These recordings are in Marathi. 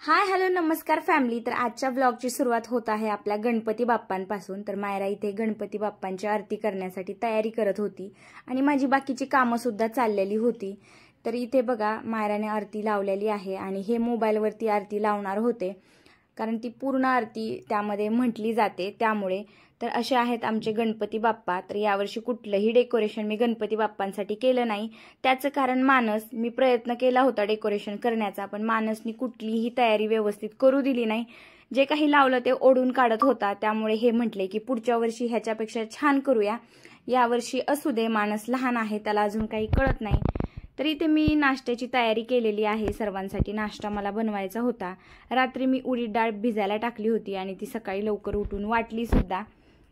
हाय हॅलो नमस्कार फॅमिली। तर आजच्या व्लॉगची सुरुवात होत आहे आपल्या गणपती बाप्पांपासून। तर मायरा इथे गणपती बाप्पांची आरती करण्यासाठी तयारी करत होती आणि माझी बाकीची कामं सुद्धा चाललेली होती। तर इथे बघा मायराने आरती लावलेली आहे आणि हे मोबाईलवरती आरती लावणार होते कारण ती पूर्ण आरती त्यामध्ये म्हटली जाते त्यामुळे। तर असे आहेत आमचे गणपती बाप्पा। तर यावर्षी कुठलंही डेकोरेशन मी गणपती बाप्पांसाठी केलं नाही। त्याचं कारण मानस, मी प्रयत्न केला होता डेकोरेशन करण्याचा पण मानसनी कुठलीही तयारी व्यवस्थित करू दिली नाही। जे काही लावलं ते ओढून काढत होता त्यामुळे हे म्हटले की पुढच्या वर्षी ह्याच्यापेक्षा छान करूया। यावर्षी असू दे, मानस लहान आहे, त्याला अजून काही कळत नाही। तर इथे मी नाश्त्याची तयारी केलेली आहे। सर्वांसाठी नाश्ता मला बनवायचा होता। रात्री मी उडीद डाळ भिजायला टाकली होती आणि ती सकाळी लवकर उठून वाटली सुद्धा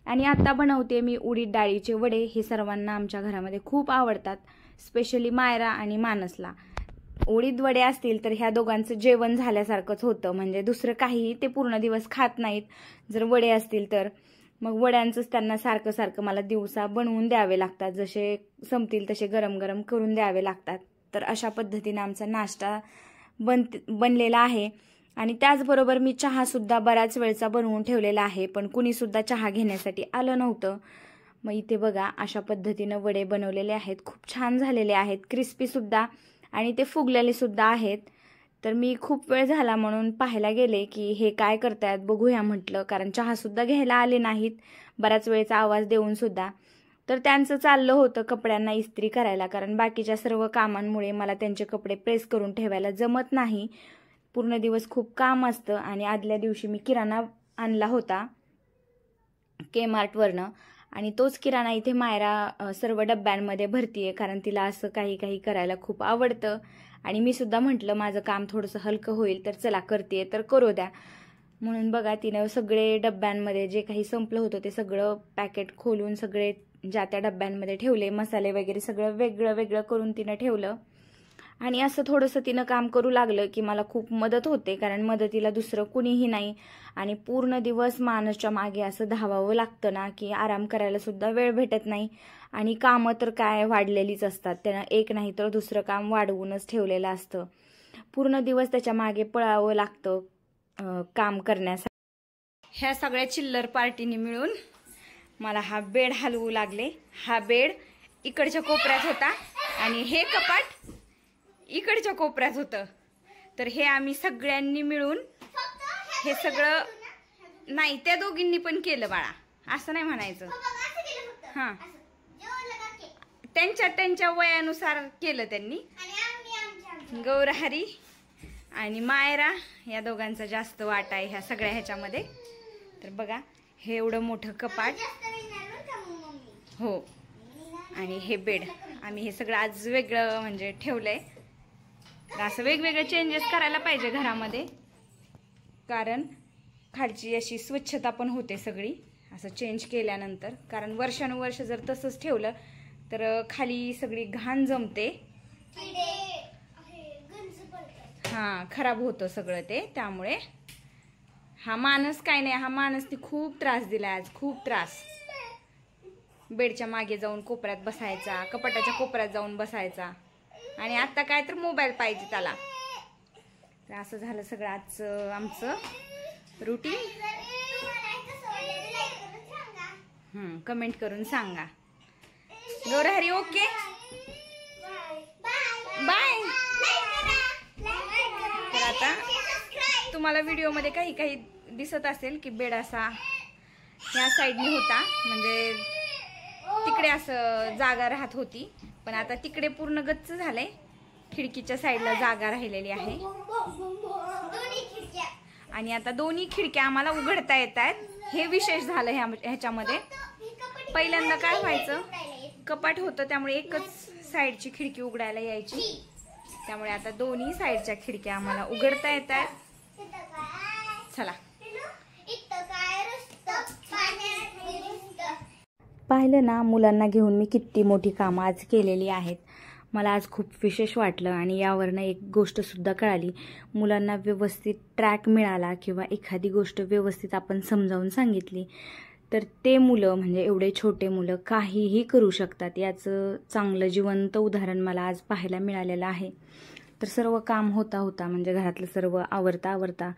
आणि आता बनवते मी उडीद डाळीचे वडे। हे सर्वांना आमच्या घरामध्ये खूप आवडतात, स्पेशली मायरा आणि मानसला। उडीद वडे असतील तर ह्या दोघांचं जेवण झाल्यासारखंच होतं, म्हणजे दुसरं काही ते पूर्ण दिवस खात नाहीत। जर वडे असतील तर मग वड्यांचंच त्यांना सारखं सारखं मला दिवसा बनवून द्यावे लागतात, जसे संपतील तसे गरम गरम करून द्यावे लागतात। तर अशा पद्धतीने आमचा नाश्ता बनलेला आहे आणि त्याचबरोबर मी चहा सुद्धा बऱ्याच वेळचा बनवून ठेवलेला आहे, पण कुणी सुद्धा चहा घेण्यासाठी आलं नव्हतं। मग इथे बघा अशा पद्धतीने वडे बनवलेले आहेत, खूप छान झालेले आहेत, क्रिस्पी सुद्धा आणि ते फुगलेले सुद्धा आहेत। तर मी खूप वेळ झाला म्हणून पाहायला गेले की हे काय करतायत बघूया म्हटलं, कारण चहा सुद्धा घ्यायला आले नाहीत बराच वेळचा आवाज देऊन सुद्धा। तर त्यांचं चाललं होतं कपड्यांना इस्त्री करायला, कारण बाकीच्या सर्व कामांमुळे मला त्यांचे कपडे प्रेस करून ठेवायला जमत नाही, पूर्ण दिवस खूप काम असतं। आणि आदल्या दिवशी मी किराणा आणला होता के-मार्टवरनं आणि तोच किराणा इथे मायरा सर्व डब्यांमध्ये भरतीये, कारण तिला असं काही काही करायला खूप आवडतं। आणि मी सुद्धा म्हटलं माझं काम थोडंसं हलकं होईल तर चला करते तर करू द्या म्हणून बघा तिनं सगळे डब्यांमध्ये जे काही संपलं होतं ते सगळं पॅकेट खोलून सगळे ज्या त्या डब्यांमध्ये ठेवले, मसाले वगैरे सगळं वेगळं वेगळं करून तिनं ठेवलं। आणि असं थोडंसं तिनं काम करू लागलं की मला खूप मदत होते, कारण मदतीला दुसरं कुणीही नाही आणि पूर्ण दिवस मानसच्या मागे असं धावावं लागतं ना की आराम करायला सुद्धा वेळ भेटत नाही। आणि कामं तर काय वाढलेलीच असतात, त्यानं एक नाही तर दुसरं काम वाढवूनच ठेवलेलं असतं, पूर्ण दिवस त्याच्या मागे पळावं लागतं काम करण्यासाठी। ह्या सगळ्या चिल्लर पार्टीने मिळून मला हा बेड हलवू लागले। हा बेड इकडच्या कोपऱ्यात होता आणि हे कपाट इकडच्या कोपऱ्यात होतं, तर हे आम्ही सगळ्यांनी मिळून हे सगळं, नाही त्या दोघींनी पण केलं बाळा, असं नाही म्हणायचं, हां त्यांच्या वयानुसार केलं त्यांनी। गौरहरी आणि मायरा या दोघांचा जास्त वाटा आहे ह्या सगळ्या ह्याच्यामध्ये। तर बघा हे एवढं मोठं कपाट, हो, आणि हे बेड आम्ही हे सगळं आज वेगळं म्हणजे ठेवलंय। असं वेगवेगळे चेंजेस करायला पाहिजे घरामध्ये, कारण खालची अशी स्वच्छता पण होते सगळी असं चेंज केल्यानंतर, कारण वर्षानुवर्ष जर तसंच ठेवलं तर खाली सगळी घाण जमते, हां खराब होतं सगळं ते। त्यामुळे हा मानस काय नाही, हा मानसने खूप त्रास दिला आज, खूप त्रास। बेडच्या मागे जाऊन कोपऱ्यात बसायचा, कपाटाच्या कोपऱ्यात जाऊन बसायचा आणि आता काय तर मोबाईल पाहिजे त्याला। तर असं झालं सगळं आजचं आमचं रुटीन। कमेंट करून सांगा। Gaurhari okay bye. तर आता तुम्हाला व्हिडिओमध्ये काही काही दिसत असेल की बेड असा ह्या साईडने होता, म्हणजे तिकडे असं जागा राहत होती, पण आता तिकडे पूर्ण गच्च झालंय, खिडकीच्या साईडला जागा राहिलेली आहे आणि आता दोन्ही खिडक्या आम्हाला उघडता येत आहेत। हे विशेष झालं ह्याच्यामध्ये। पहिल्यांदा काय व्हायचं, कपाट होतं त्यामुळे एकच साईडची खिडकी उघडायला यायची, त्यामुळे आता दोन्ही साईडच्या खिडक्या आम्हाला उघडता येत आहेत। चला पाहिलं ना, मुलांना घेऊन मी किती मोठी कामं आज केलेली आहेत। मला आज खूप विशेष वाटलं आणि यावरनं एक गोष्ट सुद्धा कळाली, मुलांना व्यवस्थित ट्रॅक मिळाला किंवा एखादी गोष्ट व्यवस्थित आपण समजावून सांगितली तर ते मुलं, म्हणजे एवढे छोटे मुलं काहीही करू शकतात, याचं चांगलं जिवंत उदाहरण मला आज पाहायला मिळालेलं आहे। तर सर्व काम होता म्हणजे घरातलं सर्व आवरता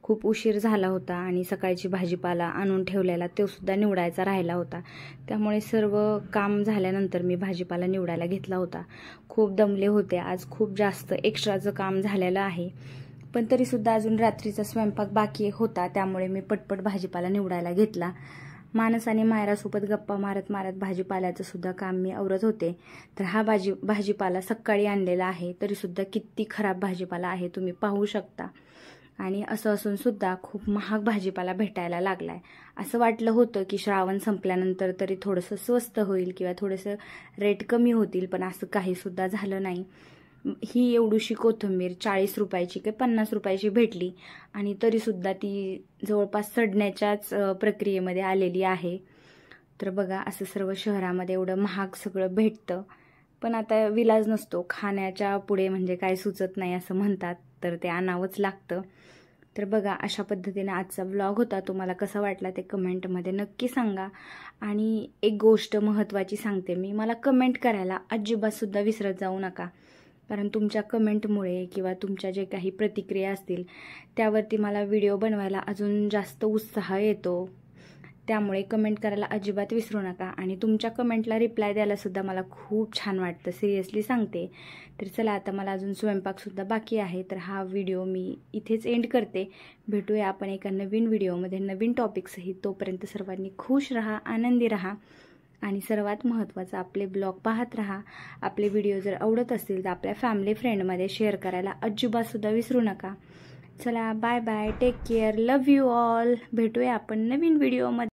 खूप उशीर झाला होता आणि सकाळची भाजीपाला आणून ठेवलेला तो सुद्धा निवडायचा राहिला होता. त्यामुळे सर्व काम झाल्यानंतर मी भाजीपाला निवडायला घेतला होता. खूप दमले होते आज, खूप जास्त एक्स्ट्राचं काम झालेलं आहे. पण तरीसुद्धा अजून रात्रीचा स्वयंपाक बाकी होता, त्यामुळे मी पटपट भाजीपाला निवडायला घेतला. मानस आणि मायरासोबत गप्पा मारत भाजीपाल्याचं सुद्धा काम मी आवरत होते. तर हा भाजीपाला सकाळी आणलेला आहे, तरीसुद्धा किती खराब भाजीपाला आहे तुम्ही पाहू शकता. आणि असं असून सुद्धा खूप महाग भाजीपाला भेटायला लागलाय. असं वाटलं होतं की श्रावण संपल्यानंतर तरी थोडंसं स्वस्त होईल किंवा थोडंसं रेट कमी होतील, पण असं काही सुद्धा झालं नाही. ही एवढीशी कोथिंबीर 40 रुपयाची की 50 रुपयाची भेटली आणि तरीसुद्धा ती जवळपास सडण्याच्याच प्रक्रियेमध्ये आलेली आहे. तर बघा, असं सर्व शहरामध्ये एवढं महाग सगळं भेटतं, पण आता विलाज नसतो. खाण्याच्या पुढे म्हणजे काय सुचत नाही असं म्हणतात, तर ते आणावंच लागतं. तर बघा, अशा पद्धतीने आजचा व्लॉग होता. तुम्हाला कसा वाटला ते कमेंटमध्ये नक्की सांगा. आणि एक गोष्ट महत्त्वाची सांगते मी, मला कमेंट करायला अजिबातसुद्धा विसरत जाऊ नका, कारण तुमच्या कमेंटमुळे किंवा तुमच्या जे काही प्रतिक्रिया असतील त्यावरती मला व्हिडिओ बनवायला अजून जास्त उत्साह येतो. त्यामुळे कमेंट करायला अजिबात विसरू नका आणि तुमच्या कमेंटला रिप्लाय द्यायला सुद्धा मला खूप छान वाटतं, सिरियसली सांगते. तर चला, आता मला अजून स्वयंपाकसुद्धा बाकी आहे, तर हा व्हिडिओ मी इथेच एंड करते. भेटूया आपण एका नवीन व्हिडिओमध्ये नवीन टॉपिकसहित. तोपर्यंत सर्वांनी खुश राहा, आनंदी राहा आणि सर्वात महत्त्वाचं, आपले ब्लॉग पाहत राहा. आपले व्हिडिओ जर आवडत असतील तर आपल्या फॅमिली फ्रेंडमध्ये शेअर करायला अजिबातसुद्धा विसरू नका. चला, bye bye, take care, love you all. भेटूया आपण नवीन व्हिडिओमध्ये.